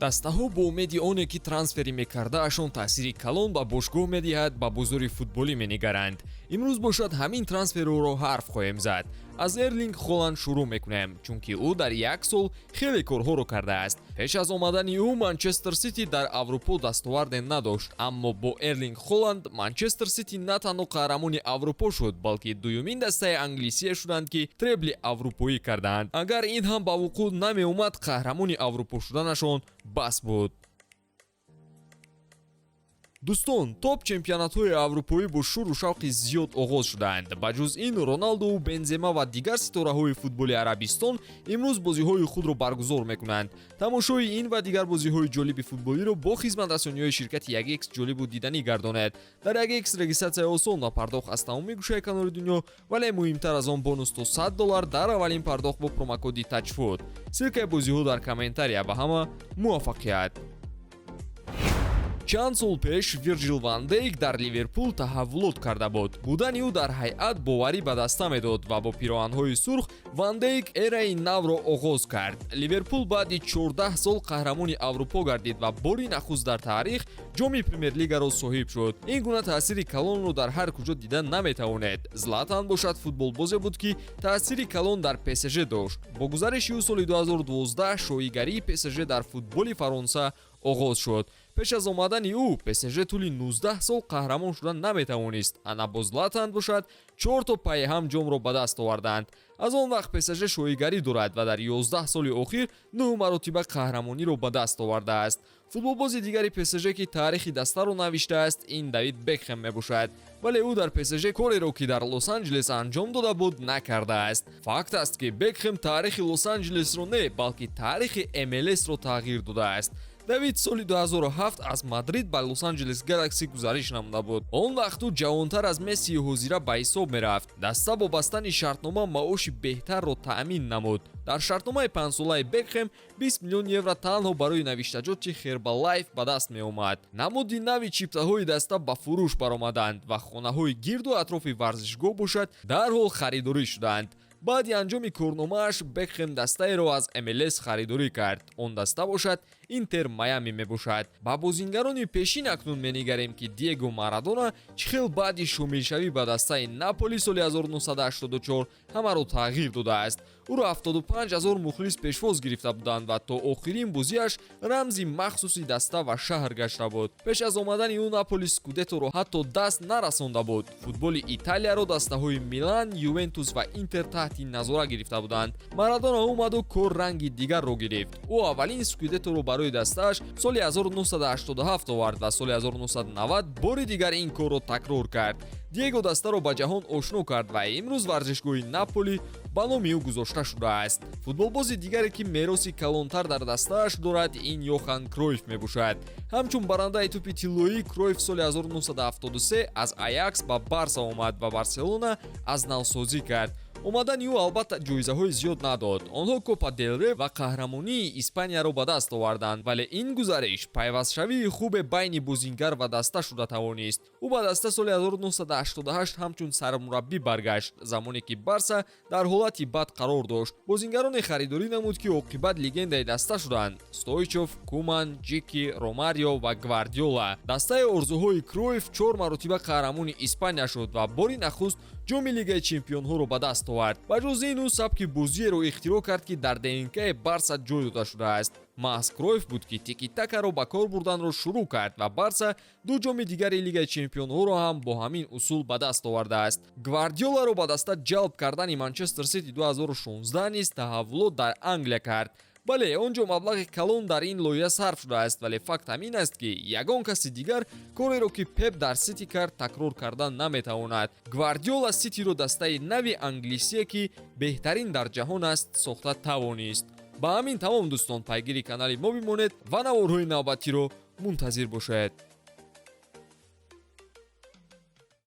дастаҳо бо умеди оне ки трансфери мекардаашон таъсири калон ба бошгоҳ медиҳад ба бозори футболӣ менигаранд. имрӯз бошад ҳамин трансферҳоро ҳарф хоҳем зад. аз Эрлинг Холанд шурӯъ мекунем, чунки ӯ дар як сол хеле корҳоро кардааст. пеш аз омадани ӯ Манчестер Сити дар Аврупо дастоварде надошт, аммо бо Эрлинг Холанд Манчестер Сити на танҳо қаҳрамони Аврупо шуд, балки дуюмин дастаи англисие шуданд ки требли аврупоӣ кардаанд. агар ин ҳам ба вуқӯъ намеомад, қаҳрамони Аврупо шуданашон бас буд. дӯстон, топ чемпионатҳои аврупоӣ бо шӯру шавқи зиёд оғоз шудаанд. ба ҷуз ин, Роналду, Бензема ва дигар ситораҳои футболи Арабистон имрӯз бозиҳои худро баргузор мекунанд. тамошои ин ва дигар бозиҳои ҷолиби футболиро бо хизматрасониҳои ширкати 1x ҷолибу диданӣ гардонед. дар 1x регистратсия осон ва пардохт аз тамоми гӯшаи канори дунё, вале муҳимтар аз он бонус то $100 дар аввалин пардохт бо промокоди TOUCHFOOD. силкаи бозиҳо дар комментария. ба ҳама муваффақият. чанд сол пеш Вирҷил ван Дейк дар Ливерпул таҳаввулот карда буд. будани ӯ дар ҳайат боварӣ ба даста медод ва бо пироҳанҳои сурх Ван Дейк эраи навро оғоз кард. Ливерпул баъди 14 сол қаҳрамони Аврупо гардид ва бори нахуст дар таърих ҷоми Премер-лигаро соҳиб шуд. ин гуна таъсири калонро дар ҳар куҷо дида наметавонед. Златан бошад футболбозе буд ки таъсири калон дар ПСЖ дошт. бо гузариши ӯ соли 2012 шоигарии ПСЖ дар футболи Фаронса оғоз шуд. пеш аз омадани ӯ ПСЖ тӯли 19 сол қаҳрамон шудан наметавонист. ана бо Златан бошад 4 то пайҳам ҷомро ба даст оварданд. аз он вақт ПСЖ шоигарӣ дорад ва дар 11 соли охир 9 маротиба қаҳрамониро ба даст овардааст. футболбози дигари ПСЖ ки таърихи дастаро навиштааст, ин Давид Бекхем мебошад. вале ӯ дар ПСЖ кореро ки дар Лос-Анҷелес анҷом дода буд накардааст. факт аст ки Бекхем таърихи Лос-Анҷелесро не, балки таърихи MLS-ро тағйир додааст. давид соли 2007 аз Мадрид ба Лос-Анҷелес Galaxy гузариш намуда буд. он вақт ӯ ҷавонтар аз Мессии ҳозира ба ҳисоб мерафт. даста бо бастани шартнома маоши беҳтарро таъмин намуд. дар шартномаи 5-солаи Бекхем 20 миллион евро танҳо барои навиштаҷоти Herbalife ба даст меомад. намуди нави чиптаҳои даста ба фурӯш баромаданд ва хонаҳои гирду атрофи варзишгоҳ бошад дарҳол харидорӣ шуданд. баъди анҷоми корномааш Бекхем дастаеро аз MLS харидорӣ кард. он даста бошад Интер Майами мебошад. ба бозингарони пешин акнун менигарем ки Диего Марадона чӣ хел баъди шомилшавӣ ба дастаи Наполи соли 1984 ҳамаро тағйир додааст. ӯро 75 000 мухлис пешвоз гирифта буданд ва то охирин бозиаш рамзи махсуси даста ва шаҳр гашта буд. пеш аз омадани ӯ Наполи скудеторо ҳатто даст нарасонда буд. футболи Италияро дастаҳои Милан, Ювентус ва Интер таҳти назора гирифта буданд. Марадона омаду кор ранги дигарро гирифт. ӯ аввалин скудеторо барои дастааш соли 1987 овард ва соли 1990 бори дигар ин корро такрор кард. Диего дастаро ба ҷаҳон ошно кард ва имрӯз варзишгоҳи Наполи ба номи ӯ гузошта шудааст. футболбози дигаре ки мероси калонтар дар дастааш дорад, ин Йохан Кройф мебошад. ҳамчун барандаи тӯпи тиллоӣ Кройф соли 1973 аз Аякс ба Барса омад ва Барселона аз навсозӣ кард. омадани ӯ албатта ҷоизаҳои зиёд надод. онҳо Копа дел Рей ва қаҳрамонии Испанияро ба даст оварданд, вале ин гузариш пайвастшавии хубе байни бозингар ва даста шуда тавонист. ӯ ба даста соли 1988 ҳамчун сармураббӣ баргашт, замоне ки Барса дар ҳолати бад қарор дошт. бозингароне харидорӣ намуд ки оқибат легендаи даста шуданд: Стойчов, Куман, Ҷики, Ромарио ва Гвардиола. дастаи орзуҳои Кройф 4 маротиба қаҳрамони Испания шуд ва бори нахуст ҷоми Лигаи чемпионҳоро ба даст овард. ба ҷуз ин ӯ сабки бозиеро ихтироъ кард ки дар ДНК-и Барса ҷой дода шудааст. маҳз Кройф буд ки тики-такаро ба кор бурданро шурӯъ кард ва Барса ду ҷоми дигари Лигаи чемпионҳоро ҳам бо ҳамин усул ба даст овардааст. Гвардиоларо ба даста ҷалб кардани Манчестер Сити 2016 низ таҳаввулот дар Англия кард. бале он ҷо маблағи калон дар ин лоиҳа сарф шудааст, вале факт ҳамин аст ки ягон каси дигар кореро ки Пеп дар Сити кард такрор кардан наметавонад. Гвардиола Ситиро дастаи нави англисие ки беҳтарин дар ҷаҳон аст сохта тавонист. ба ҳамин тамом дӯстон, пайгири канали мо бимонед ва наворҳои навбатиро мунтазир бошед.